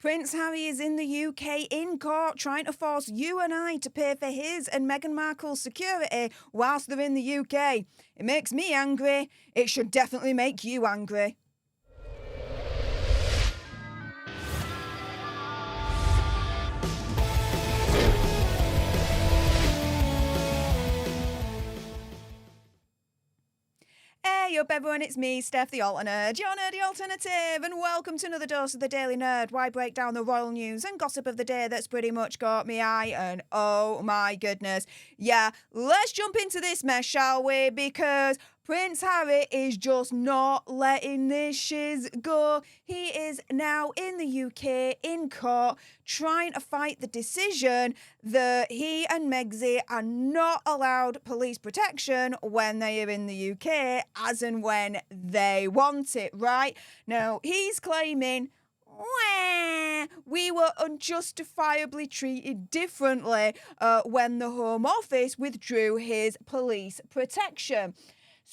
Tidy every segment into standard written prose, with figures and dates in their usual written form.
Prince Harry is in the UK in court trying to force you and I to pay for his and Meghan Markle's security whilst they're in the UK. It makes me angry. It should definitely make you angry. Hey up everyone, it's me, Stef the Alternate, your nerdy alternative, and welcome to another dose of the Daily Nerd, where I break down the royal news and gossip of the day that's pretty much caught me eye, and oh my goodness. Yeah, let's jump into this mess, shall we? Because Prince Harry is just not letting this shiz go. He is now in the UK in court trying to fight the decision that he and Meghan are not allowed police protection when they are in the UK, as and when they want it, right? Now, he's claiming, we were unjustifiably treated differently when the Home Office withdrew his police protection.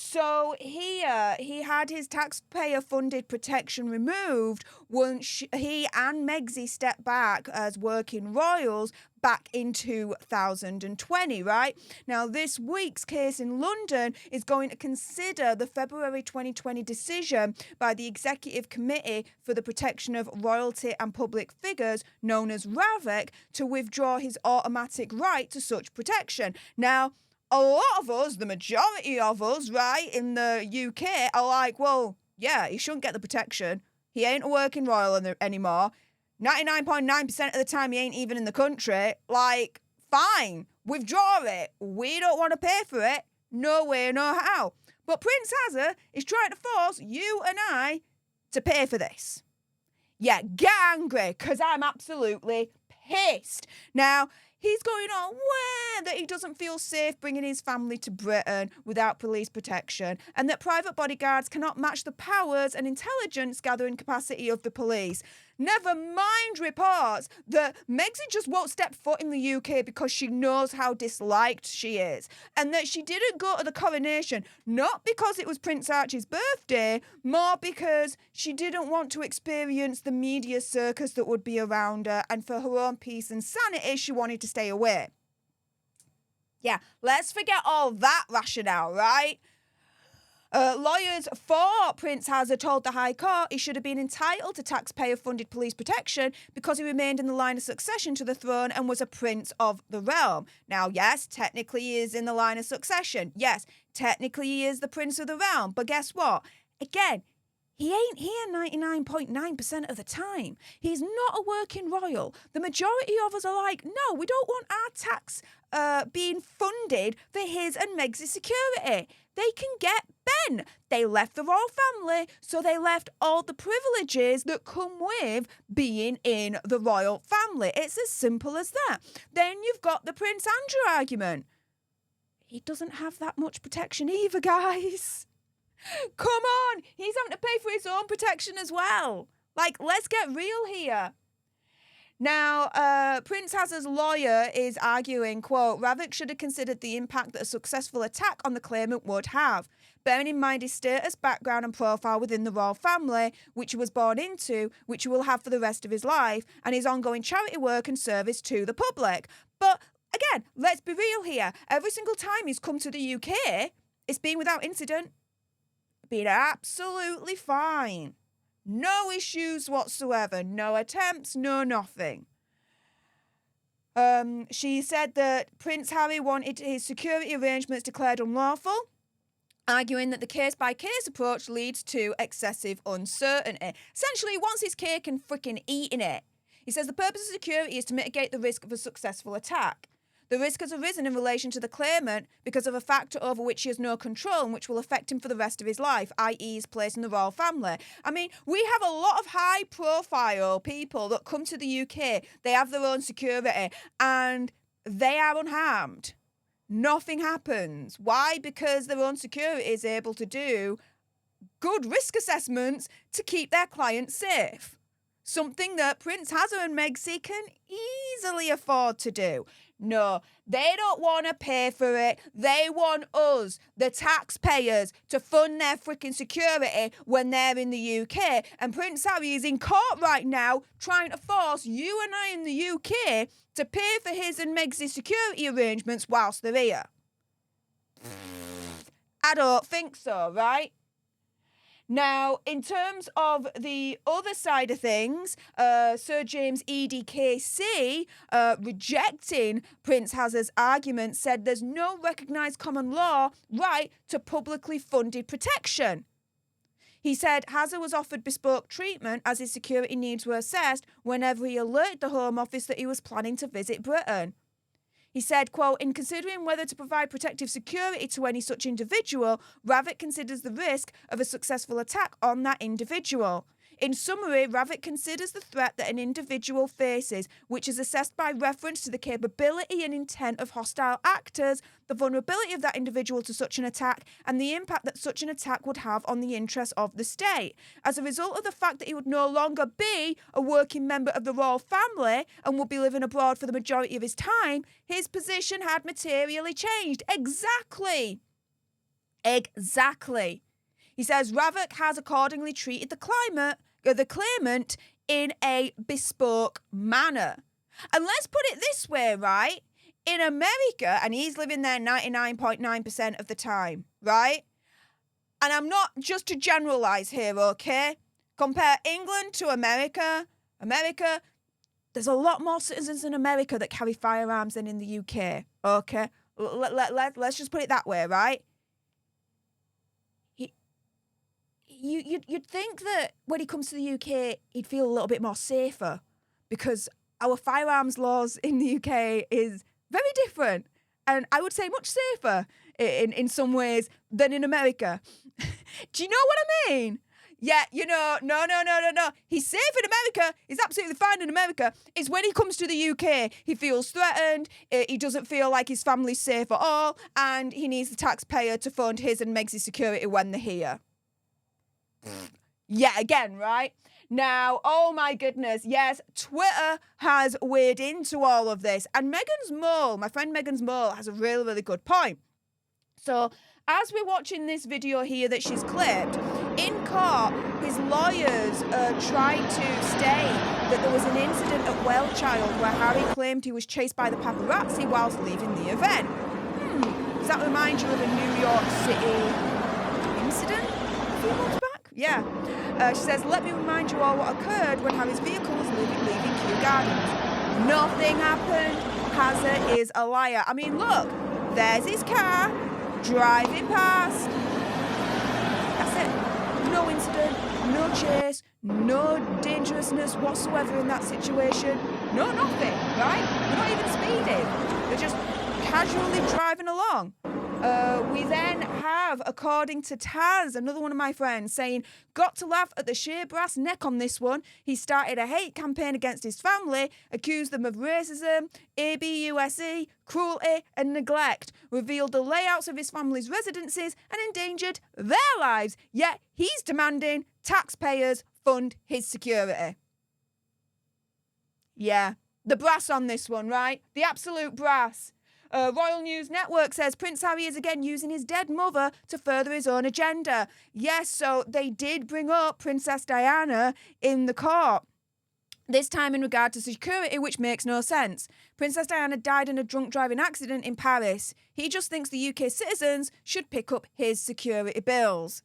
So here, he had his taxpayer-funded protection removed once he and Meghan stepped back as working royals back in 2020, right? Now, this week's case in London is going to consider the February 2020 decision by the Executive Committee for the Protection of Royalty and Public Figures, known as RAVEC, to withdraw his automatic right to such protection. Now, a lot of us, the majority of us, right, in the UK are like, well, yeah, he shouldn't get the protection. He ain't a working royal anymore. 99.9% of the time, he ain't even in the country. Like, fine, withdraw it. We don't want to pay for it. No way, no how. But Prince Harry is trying to force you and I to pay for this. Yeah, get angry, because I'm absolutely pissed. Now, he's going on that he doesn't feel safe bringing his family to Britain without police protection, and that private bodyguards cannot match the powers and intelligence gathering capacity of the police. Never mind reports that Meghan just won't step foot in the UK because she knows how disliked she is, and that she didn't go to the coronation not because it was Prince Archie's birthday, more because she didn't want to experience the media circus that would be around her, and for her own peace and sanity she wanted to stay away. Yeah, let's forget all that rationale, right? Lawyers for Prince Harry told the High Court he should have been entitled to taxpayer-funded police protection because he remained in the line of succession to the throne and was a prince of the realm. Now, yes, technically he is in the line of succession. Yes, technically he is the prince of the realm. But guess what? Again, he ain't here 99.9% of the time. He's not a working royal. The majority of us are like, no, we don't want our tax being funded for his and Meg's security. They can get Ben. They left the royal family, so they left all the privileges that come with being in the royal family. It's as simple as that. Then you've got the Prince Andrew argument. He doesn't have that much protection either, guys. Come on, he's having to pay for his own protection as well. Like, let's get real here. Now, Prince Harry's lawyer is arguing, quote, RAVEC should have considered the impact that a successful attack on the claimant would have, bearing in mind his status, background and profile within the royal family, which he was born into, which he will have for the rest of his life, and his ongoing charity work and service to the public. But, again, let's be real here. Every single time he's come to the UK, it's been without incident. Been absolutely fine. No issues whatsoever. No attempts, no nothing. She said that Prince Harry wanted his security arrangements declared unlawful, arguing that the case-by-case approach leads to excessive uncertainty. Essentially, he wants his cake and freaking eating it. He says the purpose of security is to mitigate the risk of a successful attack. The risk has arisen in relation to the claimant because of a factor over which he has no control and which will affect him for the rest of his life, i.e. his place in the royal family. I mean, we have a lot of high-profile people that come to the UK, they have their own security, and they are unharmed. Nothing happens. Why? Because their own security is able to do good risk assessments to keep their clients safe. Something that Prince Harry and Meghan can easily afford to do. No, they don't want to pay for it. They want us, the taxpayers, to fund their freaking security when they're in the UK. And Prince Harry is in court right now trying to force you and I in the UK to pay for his and Meg's security arrangements whilst they're here. I don't think so, right? Now, in terms of the other side of things, Sir James EDKC, rejecting Prince Hazard's argument, said there's no recognised common law right to publicly funded protection. He said Hazard was offered bespoke treatment as his security needs were assessed whenever he alerted the Home Office that he was planning to visit Britain. He said, quote, in considering whether to provide protective security to any such individual, Ravik considers the risk of a successful attack on that individual. In summary, Ravik considers the threat that an individual faces, which is assessed by reference to the capability and intent of hostile actors, the vulnerability of that individual to such an attack, and the impact that such an attack would have on the interests of the state. As a result of the fact that he would no longer be a working member of the royal family and would be living abroad for the majority of his time, his position had materially changed. Exactly. He says Ravik has accordingly treated the claimant in a bespoke manner. And let's put it this way, right? In America, and he's living there 99.9% of the time, right? And I'm not just to generalise here, okay? Compare England to America. America, there's a lot more citizens in America that carry firearms than in the UK, okay? Let's just put it that way, right? You'd think that when he comes to the UK, he'd feel a little bit more safer because our firearms laws in the UK is very different, and I would say much safer in some ways than in America. Do you know what I mean? Yeah, no. He's safe in America. He's absolutely fine in America. It's when he comes to the UK, he feels threatened. He doesn't feel like his family's safe at all, and he needs the taxpayer to fund his and Meg's security when they're here. Yeah, again, right? Now, oh my goodness, yes, Twitter has weighed into all of this. And Meghan's mole, my friend Meghan's mole, has a really, really good point. So, as we're watching this video here that she's clipped, in court, his lawyers tried to state that there was an incident at Wellchild where Harry claimed he was chased by the paparazzi whilst leaving the event. Does that remind you of a New York City incident a few months back? Yeah. She says, let me remind you all what occurred when Harry's vehicle was leaving Kew Gardens. Nothing happened. Hazard is a liar. I mean, look, there's his car driving past. That's it. No incident, no chase, no dangerousness whatsoever in that situation. No nothing, right? They're not even speeding. They're just casually driving along. We then have, according to Taz, another one of my friends, saying, got to laugh at the sheer brass neck on this one. He started a hate campaign against his family, accused them of racism, ABUSE, cruelty and neglect, revealed the layouts of his family's residences and endangered their lives. Yet he's demanding taxpayers fund his security. Yeah, the brass on this one, right? The absolute brass. Royal News Network says Prince Harry is again using his dead mother to further his own agenda. Yes, so they did bring up Princess Diana in the court. This time in regard to security, which makes no sense. Princess Diana died in a drunk driving accident in Paris. He just thinks the UK citizens should pick up his security bills.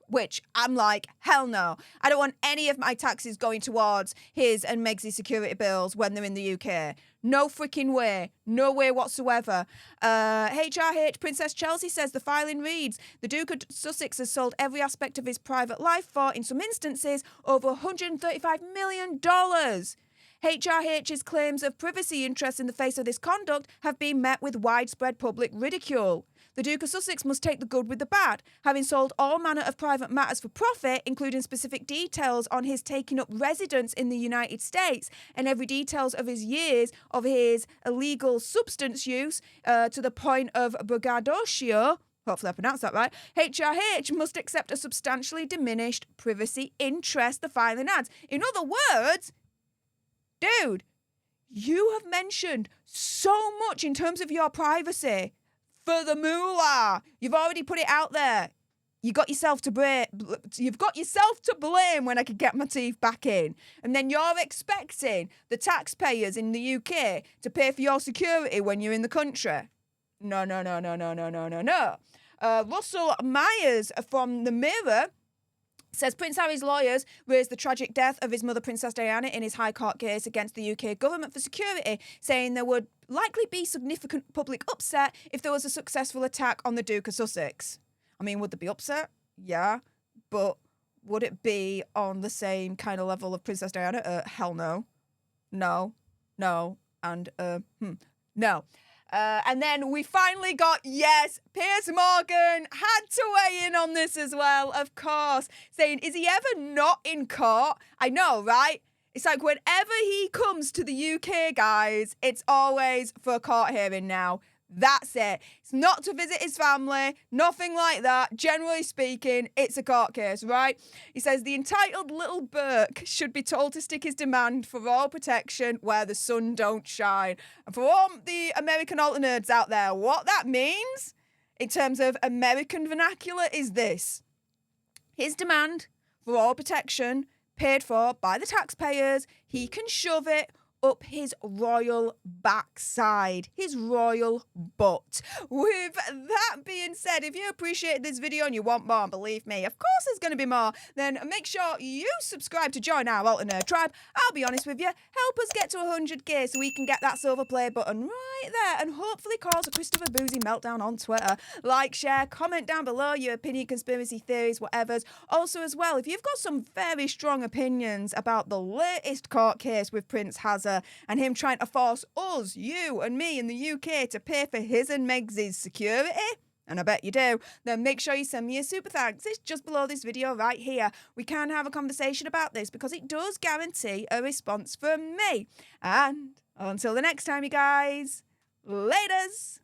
Which I'm like, hell no. I don't want any of my taxes going towards his and Meg's security bills when they're in the UK. No freaking way. No way whatsoever. HRH Princess Chelsea says the filing reads, the Duke of Sussex has sold every aspect of his private life for, in some instances, over $135 million. HRH's claims of privacy interests in the face of this conduct have been met with widespread public ridicule. The Duke of Sussex must take the good with the bad, having sold all manner of private matters for profit, including specific details on his taking up residence in the United States and every details of his years of his illegal substance use to the point of braggadocio. Hopefully I pronounced that right. HRH must accept a substantially diminished privacy interest, the filing adds. In other words, dude, You have mentioned so much in terms of your privacy for the moolah. You've already put it out there. You've got yourself to blame when I could get my teeth back in. And then you're expecting the taxpayers in the UK to pay for your security when you're in the country. No. Russell Myers from The Mirror says Prince Harry's lawyers raised the tragic death of his mother, Princess Diana, in his High Court case against the UK government for security, saying there would likely be significant public upset if there was a successful attack on the Duke of Sussex. I mean, would there be upset? Yeah. But would it be on the same kind of level of Princess Diana? Hell no. No. And no. And then we finally got, yes, Piers Morgan had to weigh in on this as well, of course, saying, is he ever not in court? I know, right? It's like whenever he comes to the UK, guys, it's always for a court hearing now. That's it. It's not to visit his family, nothing like that. Generally speaking, it's a court case, right? He says the entitled little Burke should be told to stick his demand for royal protection where the sun don't shine. And for all the American alternates out there, what that means in terms of American vernacular is this. His demand for royal protection paid for by the taxpayers, he can shove it up his royal backside, his royal butt. With that being said, if you appreciated this video and you want more, believe me, of course there's going to be more, then make sure you subscribe to join our alternate tribe. I'll be honest with you, help us get to 100k so we can get that silver play button right there and hopefully cause a Christopher Boozy meltdown on Twitter. Like, share, comment down below your opinion, conspiracy theories, whatever's. Also as well, if you've got some very strong opinions about the latest court case with Prince Hazard and him trying to force us, you and me in the UK to pay for his and Meg's security, and I bet you do, then make sure you send me a super thanks. It's just below this video right here. We can have a conversation about this because it does guarantee a response from me. And until the next time, you guys, laters.